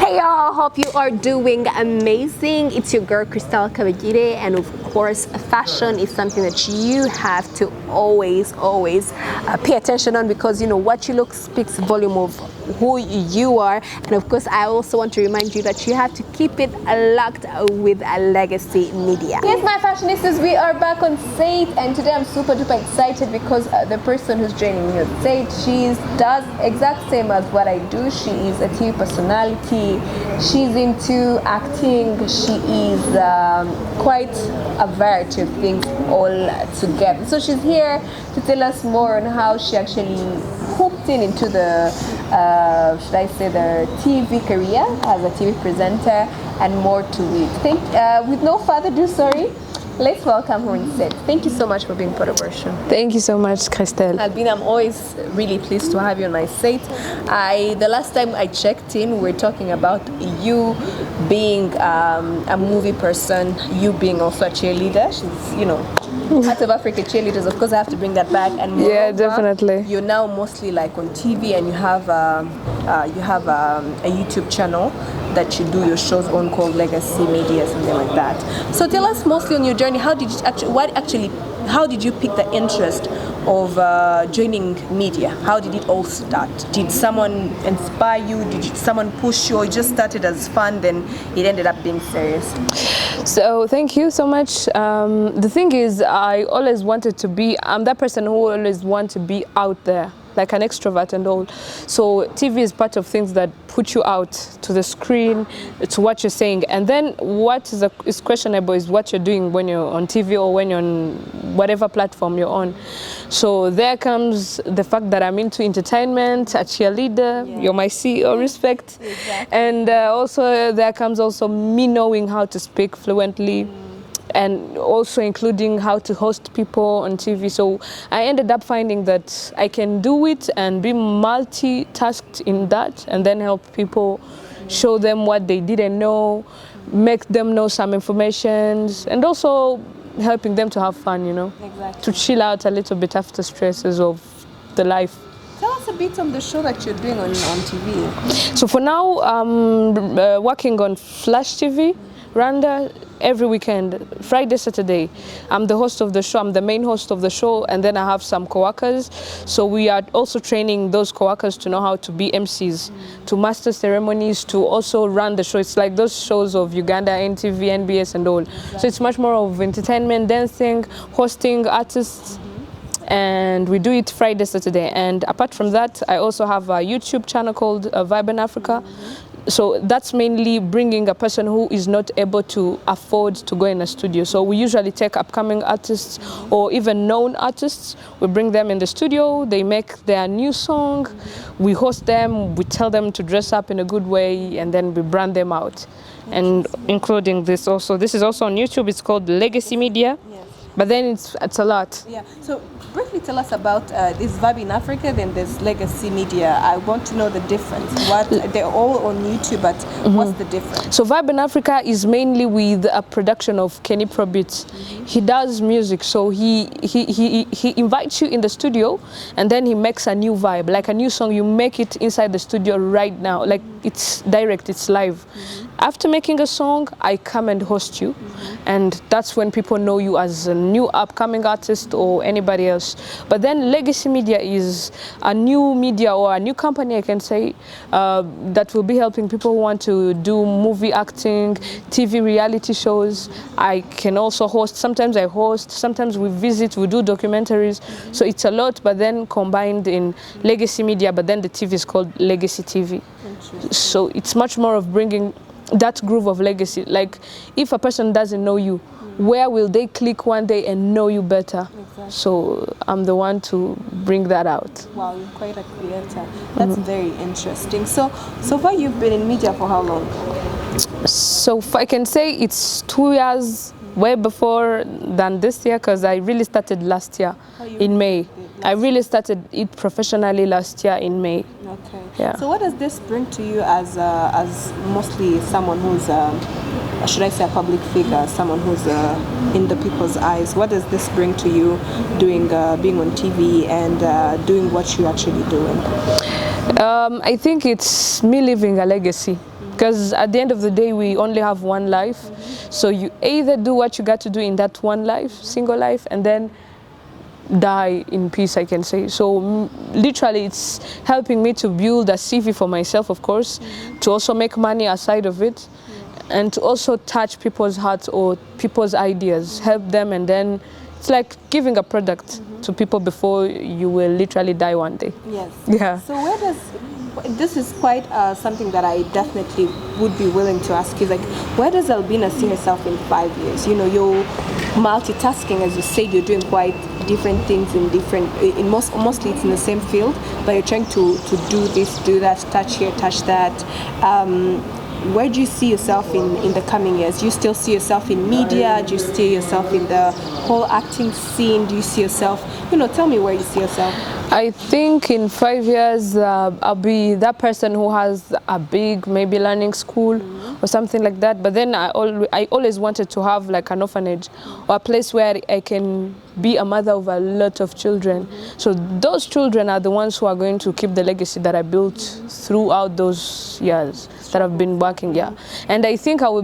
Hey y'all, hope you are doing amazing. It's your girl Christelle Kabagire, and of course fashion is something that you have to always pay attention on, because you know what you look speaks volume of who you are. And of course I also want to remind you that you have to keep it locked with a Legacy Media. Yes, my fashionistas, we are back on set, and today I'm super duper excited because the person who's joining me on set, she does exact same as what I do. She is a TV personality, she's into acting, she is quite a variety of things all together. So she's here to tell us more on how she actually hooked into the should I say the TV career as a TV presenter, and more to it. With no further ado, let's welcome her on set. Thank you so much for being part of our show. Thank you so much, Christelle. Albina, I'm always really pleased to have you on my set. The last time I checked in, we were talking about you being a movie person, you being also a cheerleader. She's, you know, Heart of Africa cheerleaders. Of course, I have to bring that back. And moreover, yeah, definitely. You're now mostly like on TV, and you have a YouTube channel that you do your shows on called Legacy Media, something like that. So tell us mostly on your journey, how did you pick the interest of joining media? How did it all start? Did someone inspire you? Did someone push you, or it just started as fun, then it ended up being serious? So thank you so much. The thing is, I always wanted to be, I'm that person who always want to be out there, like an extrovert and all. So TV is part of things that put you out to the screen, to what you're saying. And then what is questionable is what you're doing when you're on TV or when you're on whatever platform you're on. So there comes the fact that I'm into entertainment, a cheerleader, yeah. You're my CEO, respect. Exactly. And also there comes also me knowing how to speak fluently. And also including how to host people on TV. So I ended up finding that I can do it and be multitasked in that, and then help people, show them what they didn't know, make them know some information, and also helping them to have fun, you know, exactly. To chill out a little bit after stresses of the life. Tell us a bit on the show that you're doing on TV. So for now, I'm working on Flash TV, Rwanda, every weekend, Friday, Saturday. I'm the host of the show, I'm the main host of the show, and then I have some co-workers. So we are also training those co-workers to know how to be MCs, to master ceremonies, to also run the show. It's like those shows of Uganda, NTV, NBS and all. Exactly. So it's much more of entertainment, dancing, hosting artists. And we do it Friday, Saturday. And apart from that, I also have a YouTube channel called Vibe in Africa. So that's mainly bringing a person who is not able to afford to go in a studio. So we usually take upcoming artists or even known artists. We bring them in the studio, they make their new song, we host them, we tell them to dress up in a good way, and then we brand them out. And including this also, this is also on YouTube, it's called Legacy Media. Yes. But then it's a lot. Yeah. So briefly tell us about this Vibe in Africa, then there's Legacy Media. I want to know the difference. They're all on YouTube, but what's the difference? So Vibe in Africa is mainly with a production of Kenny Probit. He does music, so he invites you in the studio, and then he makes a new vibe, like a new song. You make it inside the studio right now, like it's direct, it's live. After making a song, I come and host you, and that's when people know you as a new upcoming artist or anybody else. But then Legacy Media is a new media or a new company, I can say, that will be helping people who want to do movie acting, TV reality shows. I can also host, sometimes I host, sometimes we visit, we do documentaries. So it's a lot, but then combined in Legacy Media, but then the TV is called Legacy TV. So it's much more of bringing that groove of legacy. Like if a person doesn't know you, where will they click one day and know you better? Exactly. So I'm the one to bring that out. Wow, you're quite a creator. That's very interesting. So far you've been in media for how long? So I can say it's 2 years, way before than this year, because I really started last year in May. I really started it professionally last year in May. Okay. Yeah. So what does this bring to you as mostly someone who's, should I say, a public figure, someone who's in the people's eyes? What does this bring to you doing, being on TV and doing what you're actually doing? I think it's me leaving a legacy. Because at the end of the day, we only have one life. So you either do what you got to do in that one life, single life, and then die in peace, I can say. So literally it's helping me to build a CV for myself, of course, to also make money aside of it, and to also touch people's hearts or people's ideas, help them, and then it's like giving a product to people before you will literally die one day. Yes. Yeah. So where does, this is quite something that I definitely would be willing to ask you, like, where does Albina see herself in 5 years? You know, you're multitasking, as you said, you're doing quite different things in mostly it's in the same field, but you're trying to do this, do that, touch here, touch that. Where do you see yourself in the coming years? Do you still see yourself in media? Do you see yourself in the whole acting scene? Do you see yourself, tell me where you see yourself. I think in 5 years I'll be that person who has a big maybe learning school or something like that. But then I always wanted to have like an orphanage or a place where I can be a mother of a lot of children. So those children are the ones who are going to keep the legacy that I built throughout those years that I've been working. Yeah, and I think I will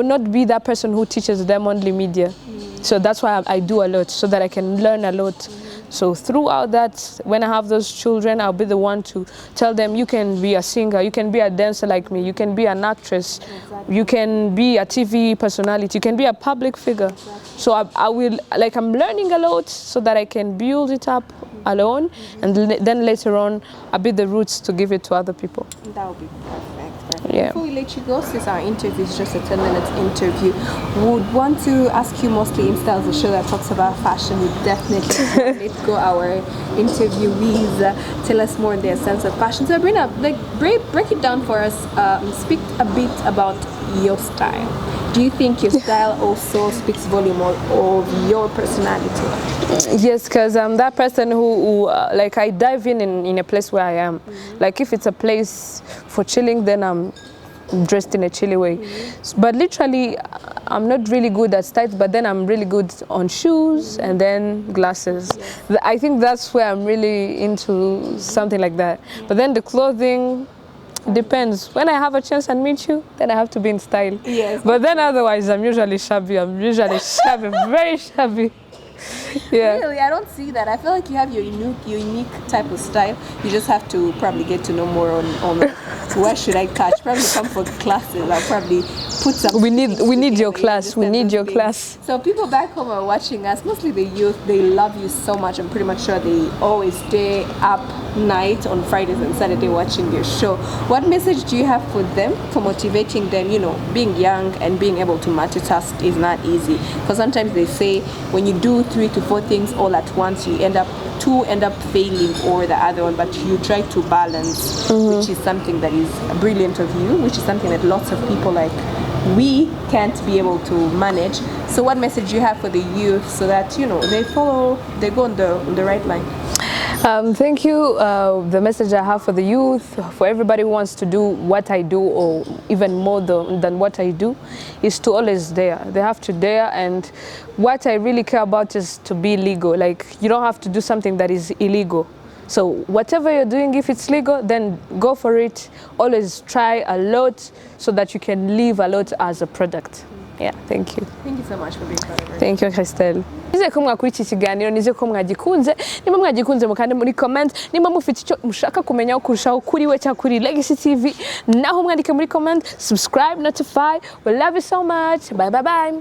not be that person who teaches them only media. So that's why I do a lot, so that I can learn a lot. So throughout that, when I have those children, I'll be the one to tell them, you can be a singer, you can be a dancer like me, you can be an actress, you can be a TV personality, you can be a public figure. So I will, like, I'm learning a lot so that I can build it up alone, and then later on, I'll be the roots to give it to other people. That would be perfect. Yeah. Before we let you go, since our interview is just a 10-minute interview, would want to ask you, mostly Insta is a show that talks about fashion. We definitely let go our interviewees. Tell us more their sense of fashion. So Sabrina, like break it down for us. Speak a bit about your style. Do you think your style also speaks volume of your personality? Yes, because I'm that person who like, I dive in a place where I am. Like, if it's a place for chilling, then I'm dressed in a chilly way. But literally, I'm not really good at styles, but then I'm really good on shoes and then glasses. I think that's where I'm really into something like that. But then the clothing depends. When I have a chance and meet you, then I have to be in style. Yes. But then otherwise, I'm usually shabby. Very shabby. Yeah. Really, I don't see that. I feel like you have your unique type of style. You just have to probably get to know more on where should I catch. Probably come for classes. I'll probably put some. We need your class. We need your class. So people back home are watching us. Mostly the youth. They love you so much. I'm pretty much sure they always stay up night on Fridays and Saturday watching your show. What message do you have for them, for motivating them? Being young and being able to multitask is not easy. Because sometimes they say when you do 3 to 4 things all at once, you end up failing or the other one, but you try to balance, which is something that is brilliant of you, which is something that lots of people like we can't be able to manage. So what message do you have for the youth so that they go on the right line? Thank you. The message I have for the youth, for everybody who wants to do what I do or even more than what I do, is to always dare. They have to dare, and what I really care about is to be legal. Like, you don't have to do something that is illegal. So whatever you're doing, if it's legal, then go for it. Always try a lot so that you can live a lot as a product. Yeah, thank you. Thank you so much for being part of it. Thank you, Christelle. Nizeye ko mwakuri iki kiganiro, nizeye ko mwagikunze. Nimba mwagikunze mukande muri comment, nimba mufite icyo mushaka kumenya kurushaho kuri we cyangwa kuri Legacy TV, naho mwandike muri comment, subscribe, notify. We love you so much. Bye bye bye.